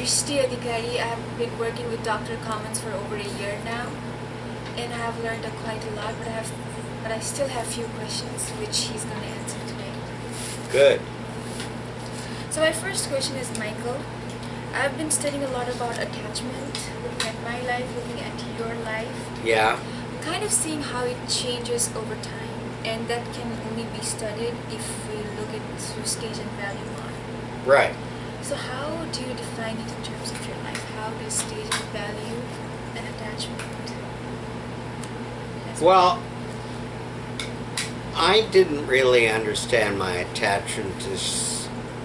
Drishti Adhikari. I have been working with Dr. Commons for over a year now, and I have learned quite a lot. But I still have few questions which he's going to answer today. Good. So my first question is, Michael, I've been studying a lot about attachment, looking at my life, looking at your life. Yeah. Kind of seeing how it changes over time, and that can only be studied if we look at through stage and value model. Right. So how do you define it in terms of your life? How does stage and value and attachment? Well, I didn't really understand my attachment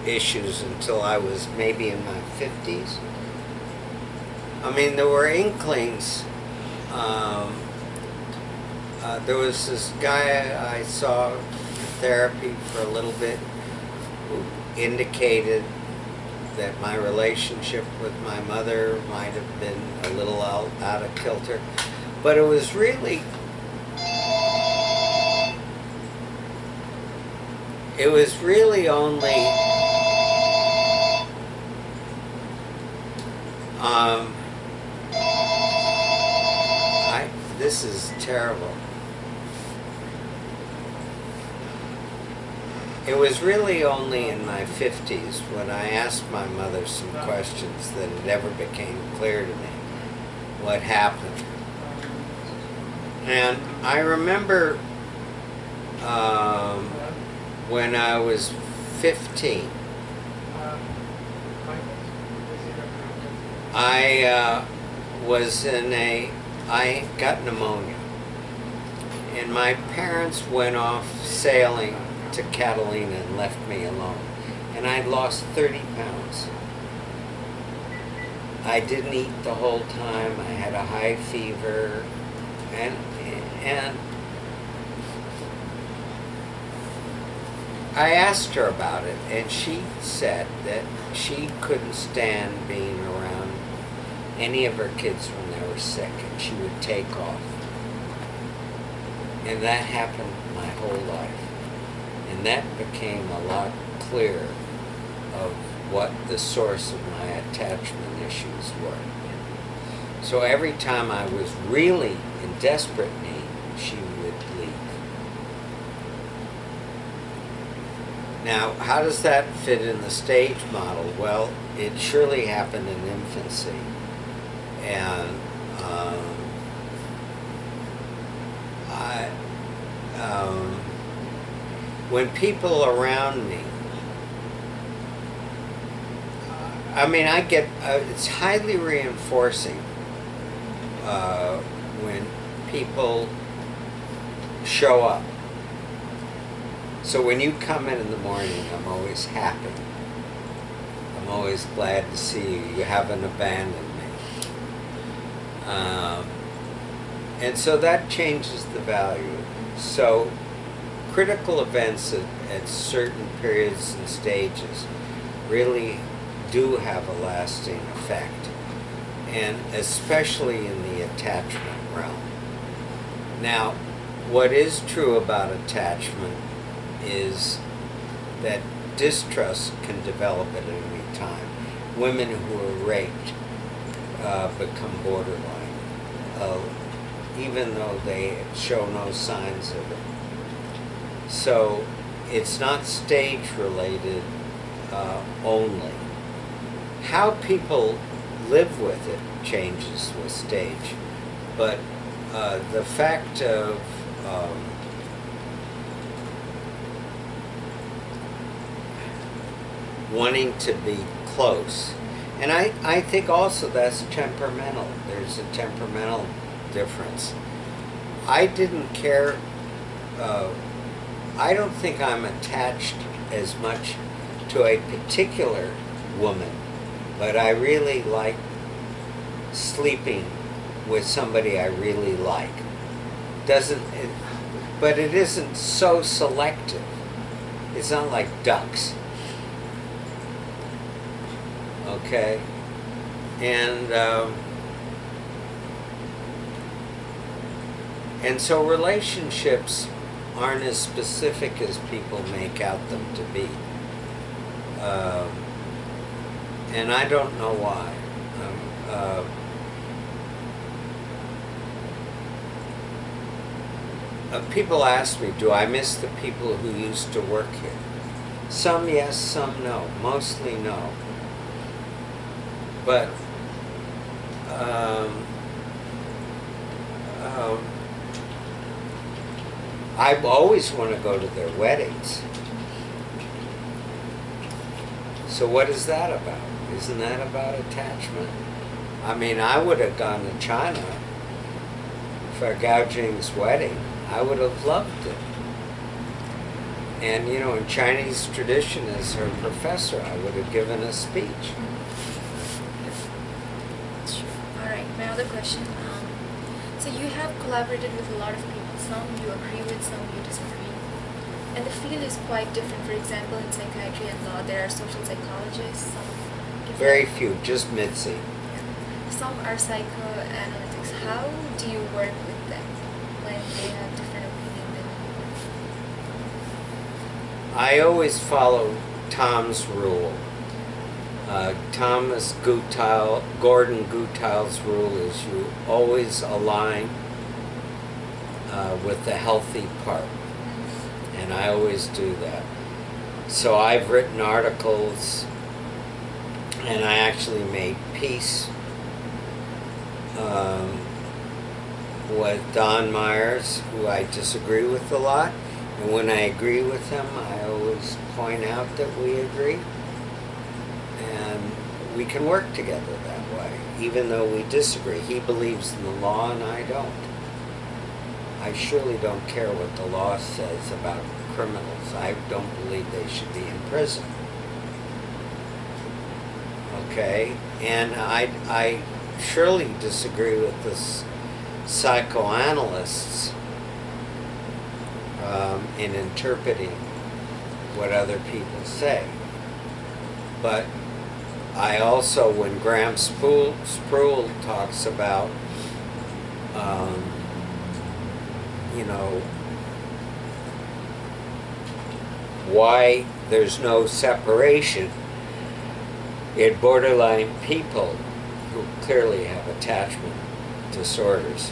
issues until I was maybe in my 50s. I mean, there were inklings. There was this guy I saw in therapy for a little bit who indicated that my relationship with my mother might have been a little out of kilter. But it was really only this is terrible. It was really only in my 50s when I asked my mother some questions that it ever became clear to me what happened. And I remember when I was 15, I got pneumonia, and my parents went off sailing to Catalina and left me alone, and I'd lost 30 pounds. I didn't eat the whole time. I had a high fever, and I asked her about it, and she said that she couldn't stand being around any of her kids when they were sick, and she would take off. And that happened my whole life. And that became a lot clearer of what the source of my attachment issues were. So every time I was really in desperate need, she would leave. Now, how does that fit in the stage model? Well, it surely happened in infancy. And when people around me, I mean, I get, it's highly reinforcing when people show up. So when you come in the morning, I'm always happy. I'm always glad to see you. You haven't abandoned me. And so that changes the value. So critical events at certain periods and stages really do have a lasting effect, and especially in the attachment realm. Now, what is true about attachment is that distrust can develop at any time. Women who are raped become borderline, even though they show no signs of it. So it's not stage related only. How people live with it changes with stage, but the fact of wanting to be close, and I think also that's temperamental. There's a temperamental difference. I didn't care. I don't think I'm attached as much to a particular woman, but I really like sleeping with somebody I really like. But it isn't so selective. It's not like ducks. Okay? And so relationships aren't as specific as people make out them to be. and I don't know why. People ask me, do I miss the people who used to work here? Some yes, some no. Mostly no. But I always want to go to their weddings. So what is that about? Isn't that about attachment? I mean, I would have gone to China for Gao Jing's wedding. I would have loved it. And, you know, in Chinese tradition, as her professor, I would have given a speech. Sure. All right, my other question. So you have collaborated with a lot of people. Some you agree with, some you disagree. And the field is quite different. For example, in psychiatry and law, there are social psychologists. Some Very few, just Mitzi. Some are psychoanalytics. How do you work with them when they have different opinion than you? I always follow Tom's rule. Gordon Gutile's rule is you always align with the healthy part. And I always do that. So I've written articles, and I actually made peace with Don Myers, who I disagree with a lot. And when I agree with him, I always point out that we agree. And we can work together that way, even though we disagree. He believes in the law and I don't. I surely don't care what the law says about criminals. I don't believe they should be in prison. Okay? And I surely disagree with the psychoanalysts in interpreting what other people say. But I also, when Graham Sproul talks about, you know, why there's no separation in borderline people who clearly have attachment disorders,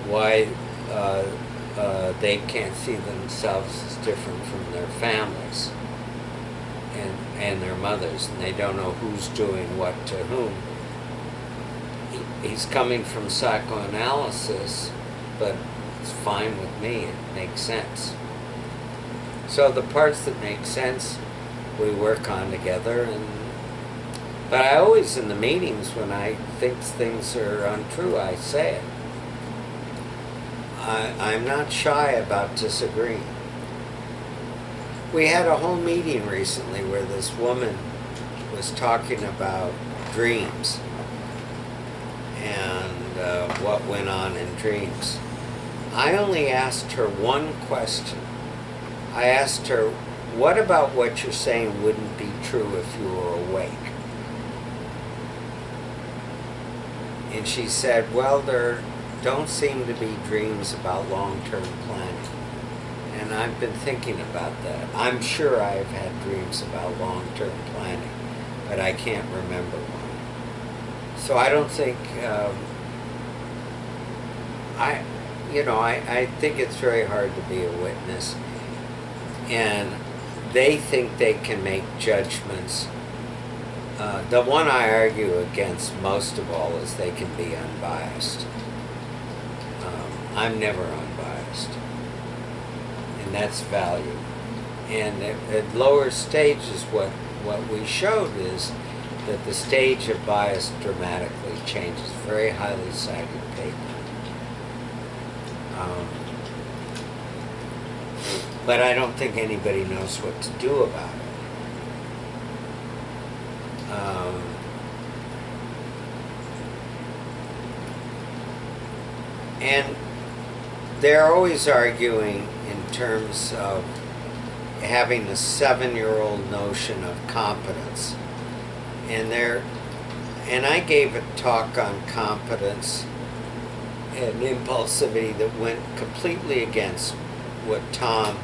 why they can't see themselves as different from their families and their mothers, and they don't know who's doing what to whom. He's coming from psychoanalysis, but it's fine with me. It makes sense. So the parts that make sense, we work on together. But I always, in the meetings, when I think things are untrue, I say it. I'm not shy about disagreeing. We had a whole meeting recently where this woman was talking about dreams and what went on in dreams. I only asked her one question. I asked her, what about what you're saying wouldn't be true if you were awake? And she said, well, there don't seem to be dreams about long-term planning. And I've been thinking about that. I'm sure I've had dreams about long-term planning, but I can't remember one. So I don't think, I think it's very hard to be a witness. And they think they can make judgments. The one I argue against most of all is they can be unbiased. I'm never unbiased. And that's value. And at lower stages, what we showed is that the stage of bias dramatically changes. Very highly cited paper. But I don't think anybody knows what to do about it. And they're always arguing in terms of having a 7-year-old notion of competence. And I gave a talk on competence and impulsivity that went completely against what Tom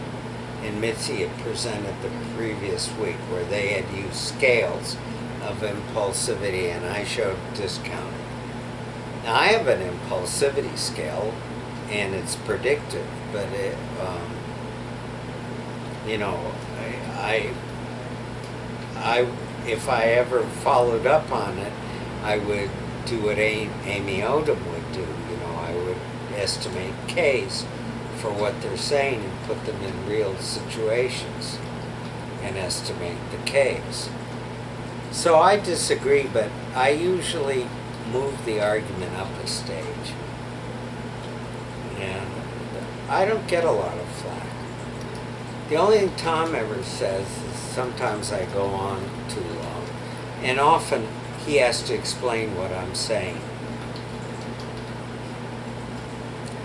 and Mitzi had presented the previous week, where they had used scales of impulsivity and I showed discounting. Now I have an impulsivity scale and it's predictive, but you know, I if I ever followed up on it, I would do what Amy Odom would do. You know, I would estimate K's for what they're saying and put them in real situations and estimate the K's. So I disagree, but I usually move the argument up a stage. And I don't get a lot of flack. The only thing Tom ever says is sometimes I go on too long. And often he has to explain what I'm saying.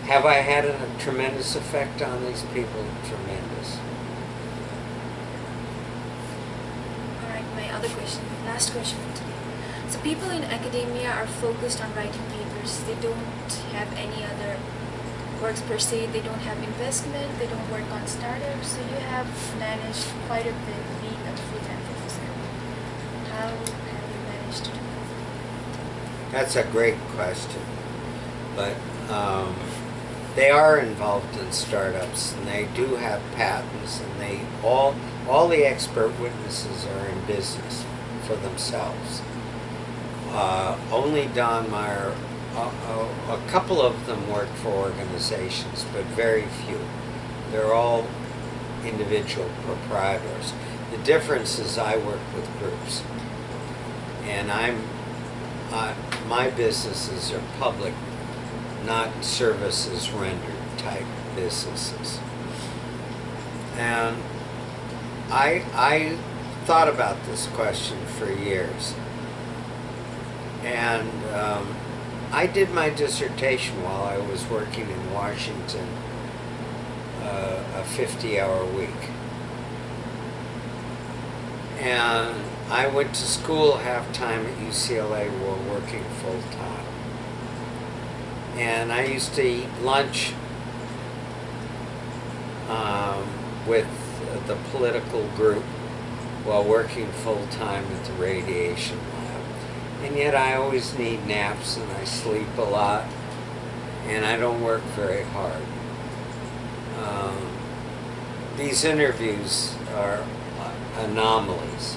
Have I had a tremendous effect on these people? Tremendous. Alright, my other question, last question for today. So people in academia are focused on writing papers. They don't have any other works per se. They don't have investment. They don't work on startups. So you have managed quite a bit being a full-time professor. How have you managed to do that? That's a great question. But they are involved in startups and they do have patents and they all the expert witnesses are in business for themselves. Only Don Meyer, a couple of them work for organizations, but very few. They're all individual proprietors. The difference is I work with groups, and my businesses are public, not services rendered type businesses. And I thought about this question for years. And I did my dissertation while I was working in Washington, a 50-hour week. And I went to school half-time at UCLA while working full-time. And I used to eat lunch with the political group while working full-time at the radiation lab. And yet I always need naps and I sleep a lot and I don't work very hard. These interviews are anomalies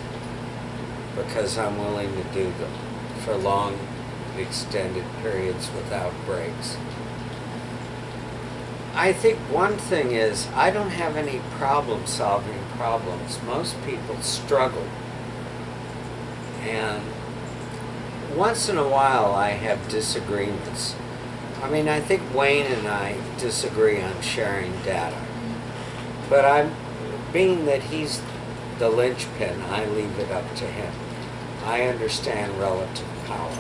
because I'm willing to do them for long, extended periods without breaks. I think one thing is I don't have any problem solving problems. Most people struggle. And once in a while I have disagreements. I mean, I think Wayne and I disagree on sharing data. But being that he's the linchpin, I leave it up to him. I understand relative power.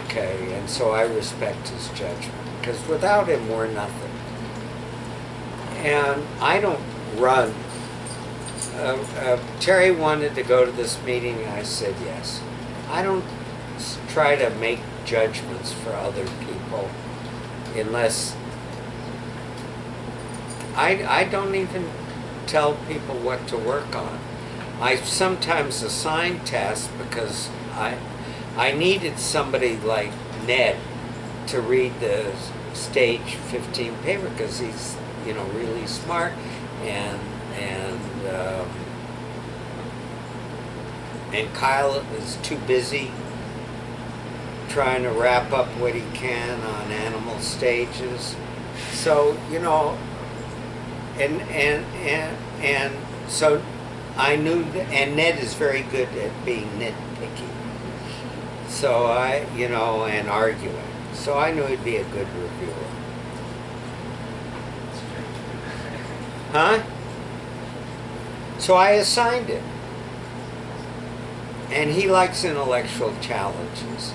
Okay, and so I respect his judgment. Because without him, we're nothing. And I don't run. Terry wanted to go to this meeting, and I said yes. I don't try to make judgments for other people unless I don't even tell people what to work on. I sometimes assign tasks because I needed somebody like Ned to read the stage 15 paper because he's, you know, really smart and Kyle is too busy trying to wrap up what he can on animal stages. So, you know, and so I knew and Ned is very good at being nitpicky. So and arguing. So I knew he'd be a good reviewer. Huh? So I assigned it. And he likes intellectual challenges.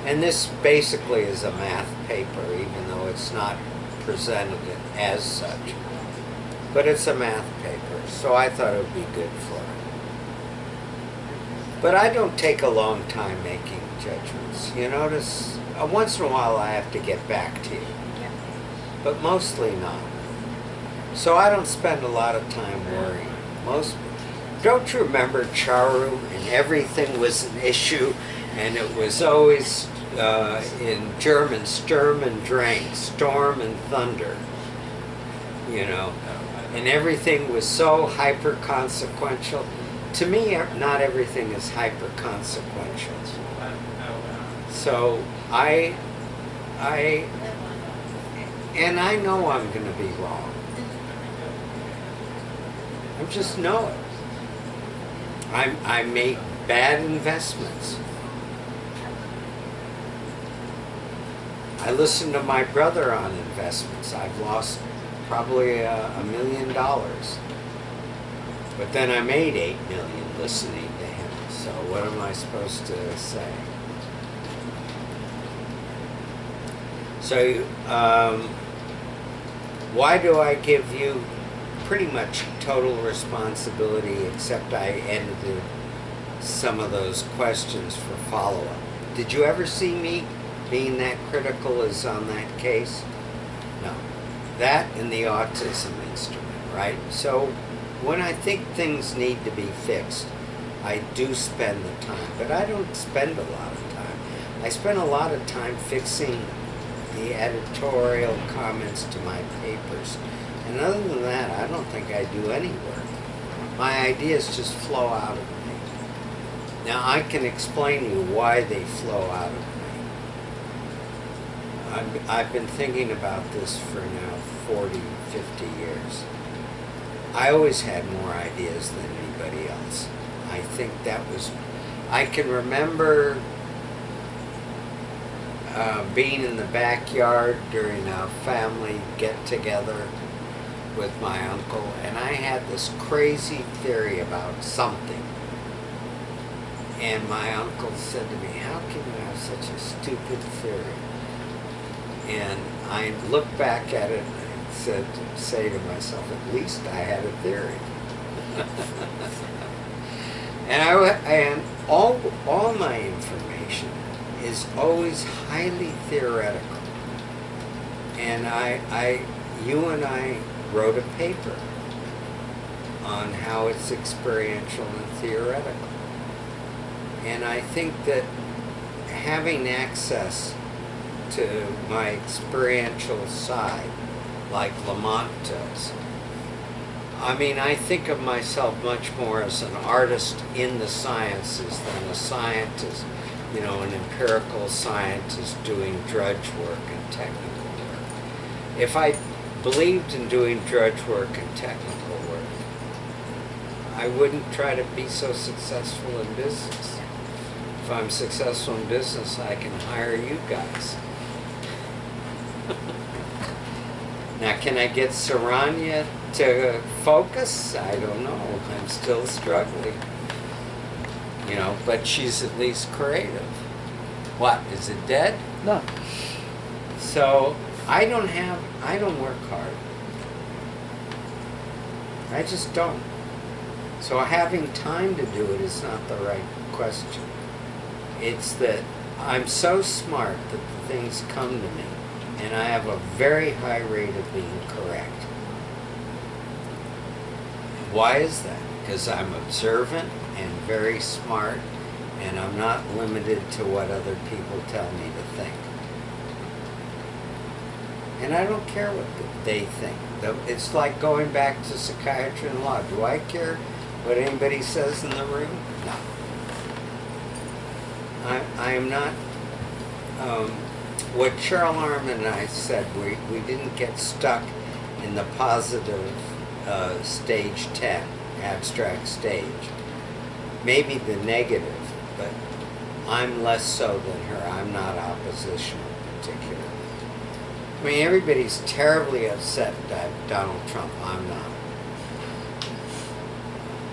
And this basically is a math paper, even though it's not presented as such. But it's a math paper, so I thought it would be good for him. But I don't take a long time making judgments. You notice, once in a while I have to get back to you. Yeah. But mostly not. So I don't spend a lot of time worrying. don't you remember Charu? And everything was an issue, and it was always in German, Sturm and Drang, storm and thunder, you know, and everything was so hyper consequential. To me, not everything is hyper consequential. So and I know I'm going to be wrong. I just know it. I make bad investments. I listen to my brother on investments. I've lost probably $1 million. But then I made $8 million listening to him. So what am I supposed to say? So why do I give you pretty much total responsibility, except I edited some of those questions for follow-up? Did you ever see me being that critical as on that case? No. That and the autism instrument, right? So when I think things need to be fixed, I do spend the time, but I don't spend a lot of time. I spend a lot of time fixing the editorial comments to my papers. And other than that, I don't think I do any work. My ideas just flow out of me. Now, I can explain to you why they flow out of me. I've been thinking about this for now 40, 50 years. I always had more ideas than anybody else. I think that was... I can remember being in the backyard during a family get-together with my uncle, and I had this crazy theory about something. And my uncle said to me, "How can you have such a stupid theory?" And I looked back at it and say to myself, at least I had a theory. And all my information is always highly theoretical. And you and I wrote a paper on how it's experiential and theoretical. And I think that having access to my experiential side, like Lamport does, I mean, I think of myself much more as an artist in the sciences than a scientist, you know, an empirical scientist doing drudge work and technical work. If I believed in doing drudge work and technical work, I wouldn't try to be so successful in business. If I'm successful in business, I can hire you guys. Now, can I get Saranya to focus? I don't know. I'm still struggling. You know, but she's at least creative. What, is it dead? No. So, I don't work hard. I just don't. So having time to do it is not the right question. It's that I'm so smart that the things come to me, and I have a very high rate of being correct. Why is that? Because I'm observant and very smart, and I'm not limited to what other people tell me to think. And I don't care what they think. It's like going back to psychiatry and law. Do I care what anybody says in the room? No. I am not... what Cheryl Arman and I said, we didn't get stuck in the positive stage 10, abstract stage. Maybe the negative, but I'm less so than her. I'm not oppositional particularly. I mean, everybody's terribly upset at Donald Trump. I'm not.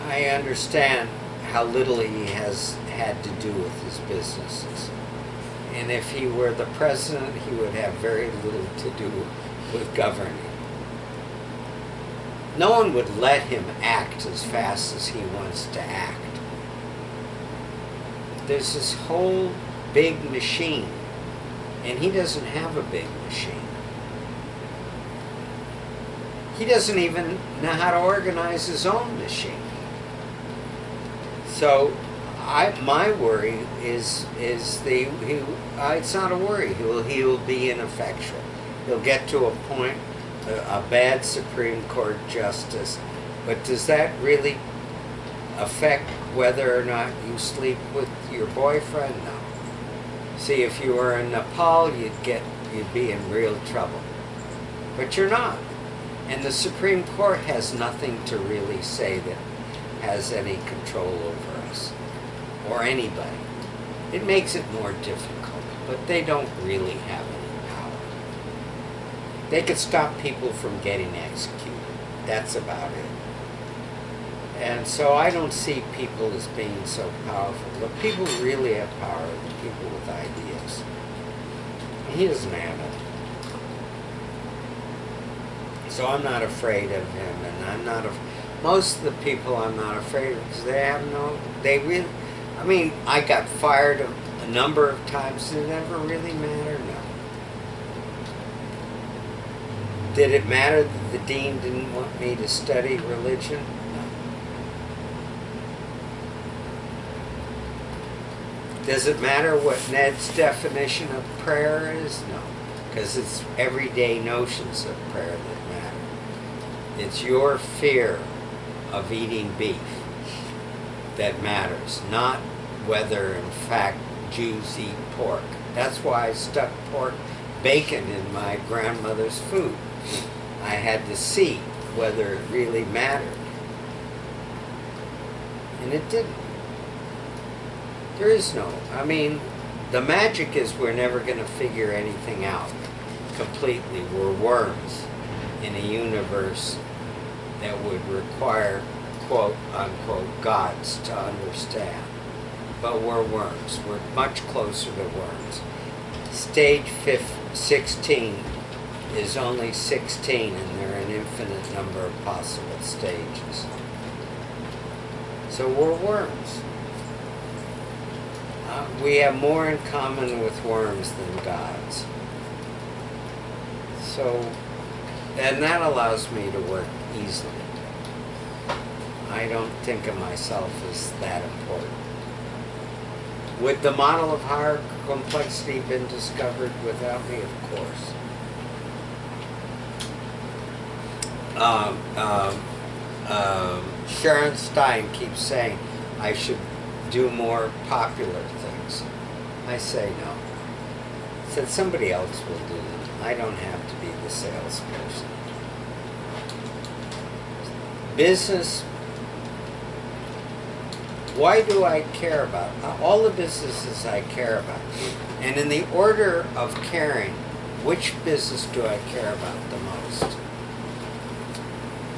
I understand how little he has had to do with his businesses. And if he were the president, he would have very little to do with governing. No one would let him act as fast as he wants to act. There's this whole big machine, and he doesn't have a big machine. He doesn't even know how to organize his own machine. So my worry is it's not a worry. He will be ineffectual. He'll get to a point, a bad Supreme Court justice, but does that really affect whether or not you sleep with your boyfriend? No. See, if you were in Nepal, you'd be in real trouble, but you're not, and the Supreme Court has nothing to really say that has any control over us or anybody. It makes it more difficult, but they don't really have any power. They could stop people from getting executed. That's about it. And so I don't see people as being so powerful. But people really have power, the people with ideas. He doesn't have it. So I'm not afraid of him, and I'm not most of the people I'm not afraid of because I got fired a number of times. Did it ever really matter? No. Did it matter that the dean didn't want me to study religion? No. Does it matter what Ned's definition of prayer is? No. Because it's everyday notions of prayer that matter. It's your fear of eating beef that matters, not whether in fact Jews eat pork. That's why I stuck pork bacon in my grandmother's food. I had to see whether it really mattered. And it didn't. There is no, the magic is we're never going to figure anything out completely. We're worms in a universe that would require, quote unquote, gods to understand. But we're worms. We're much closer to worms. Stage 16 is only 16, and there are an infinite number of possible stages. So we're worms. We have more in common with worms than gods. So, and that allows me to work easily. I don't think of myself as that important. Would the model of higher complexity been discovered without me? Of course. Sharon Stein keeps saying I should do more popular things. I say no. Said somebody else will do them. I don't have to be the salesperson. Business. Why do I care about all the businesses I care about? And in the order of caring, which business do I care about the most?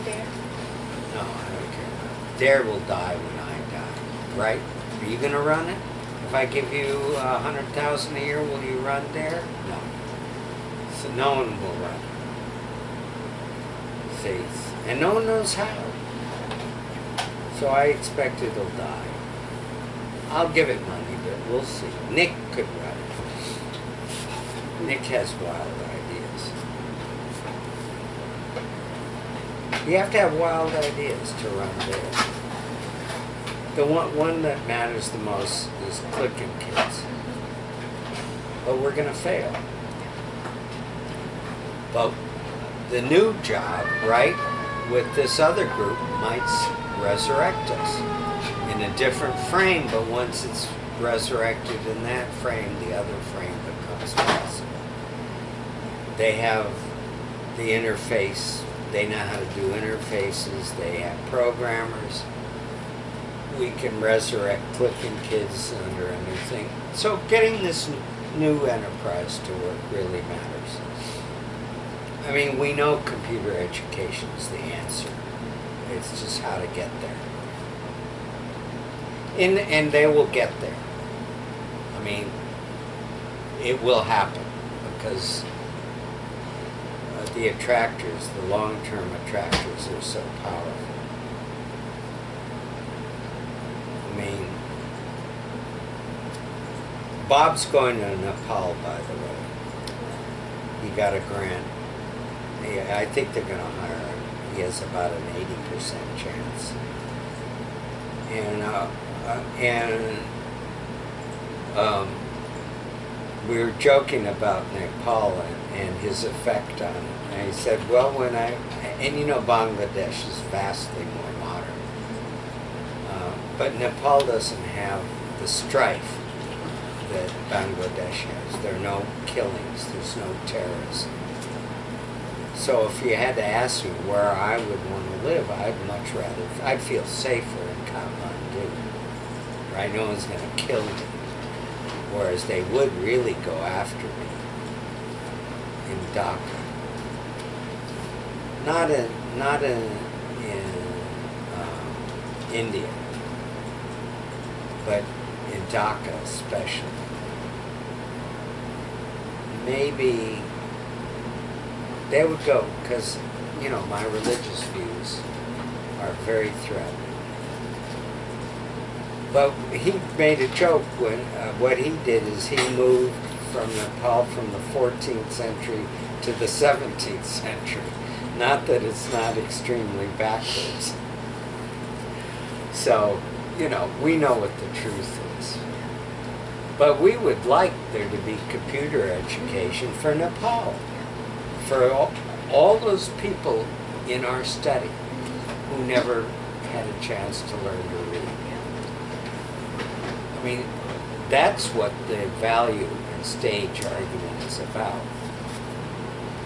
Dare. No, I don't care about it. Dare will die when I die, right? Are you going to run it? If I give you $100,000 a year, will you run Dare? No. So no one will run it. See, and no one knows how. So I expect it'll die. I'll give it money, but we'll see. Nick could run it. Nick has wild ideas. You have to have wild ideas to run Dare. The one that matters the most is clicking kids. But we're going to fail. But the new job, right, with this other group might resurrect us in a different frame, but once it's resurrected in that frame, the other frame becomes possible. They have the interface, they know how to do interfaces, they have programmers. We can resurrect clicking kids under a new thing. So getting this new enterprise to work really matters. We know computer education is the answer. It's just how to get there. And they will get there. It will happen because the attractors, the long-term attractors are so powerful. Bob's going to Nepal, by the way. He got a grant. I think they're going to hire him. He has about an 80% chance. And And we were joking about Nepal and his effect on it. And he said, well, and you know Bangladesh is vastly more modern. But Nepal doesn't have the strife that Bangladesh has. There are no killings, there's no terrorism. So if you had to ask me where I would want to live, I'd feel safer in Kathmandu. Right? No one's going to kill me. Whereas they would really go after me in Dhaka. Not in India, but in Dhaka especially. Maybe they would go because, you know, my religious views are very threatening. But he made a joke when what he did is he moved from Nepal from the 14th century to the 17th century. Not that it's not extremely backwards. So, you know, we know what the truth is. But we would like there to be computer education for Nepal. For all those people in our study who never had a chance to learn to read. I mean, that's what the value and stage argument is about.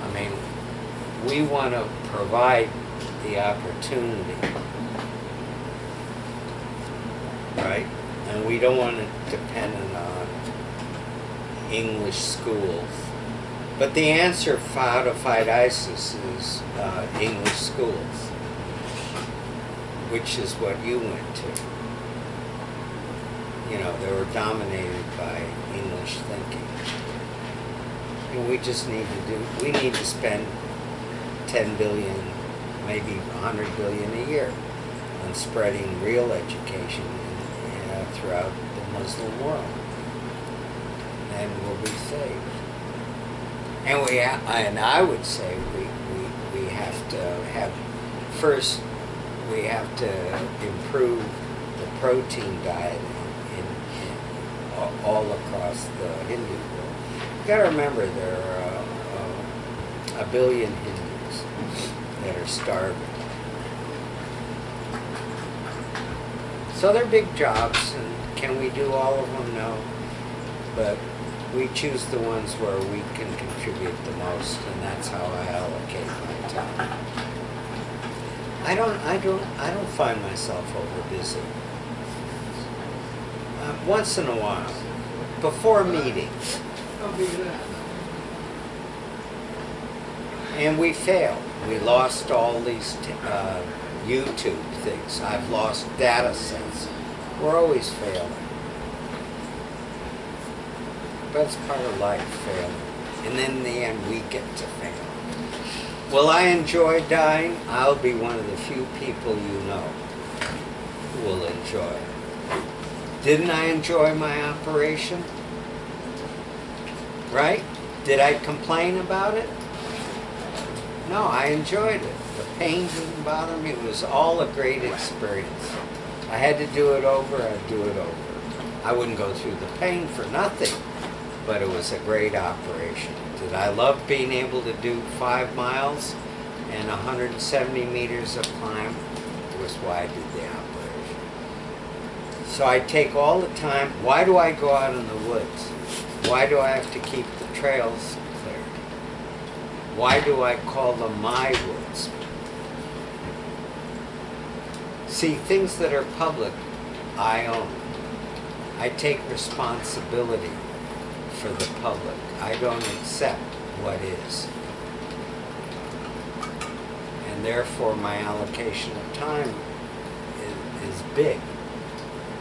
I mean, we want to provide the opportunity, right? And we don't want it dependent on English schools. But the answer for how to fight ISIS is English schools, which is what you went to. You know, they were dominated by English thinking. And we just need to spend 10 billion, maybe 100 billion a year on spreading real education throughout the Muslim world. And we'll be saved. And I would say we have to have, first, we have to improve the protein diet all across the Hindu world. You got to remember there are 1 billion Hindus that are starving. So they're big jobs, and can we do all of them? No. But we choose the ones where we can contribute the most, and that's how I allocate my time. I don't find myself over busy. Once in a while, before meetings. And we failed. We lost all these YouTube things. I've lost data sets. We're always failing. But it's part of life, failing. And then in the end, we get to fail. Will I enjoy dying? I'll be one of the few people you know who will enjoy it. Didn't I enjoy my operation? Right? Did I complain about it? No, I enjoyed it. The pain didn't bother me. It was all a great experience. I had to do it over, I'd do it over. I wouldn't go through the pain for nothing, but it was a great operation. Did I love being able to do 5 miles and 170 meters of climb? It was why I did the operation. So I take all the time. Why do I go out in the woods? Why do I have to keep the trails clear? Why do I call them my woods? See, things that are public, I own. I take responsibility for the public. I don't accept what is. And therefore my allocation of time is big.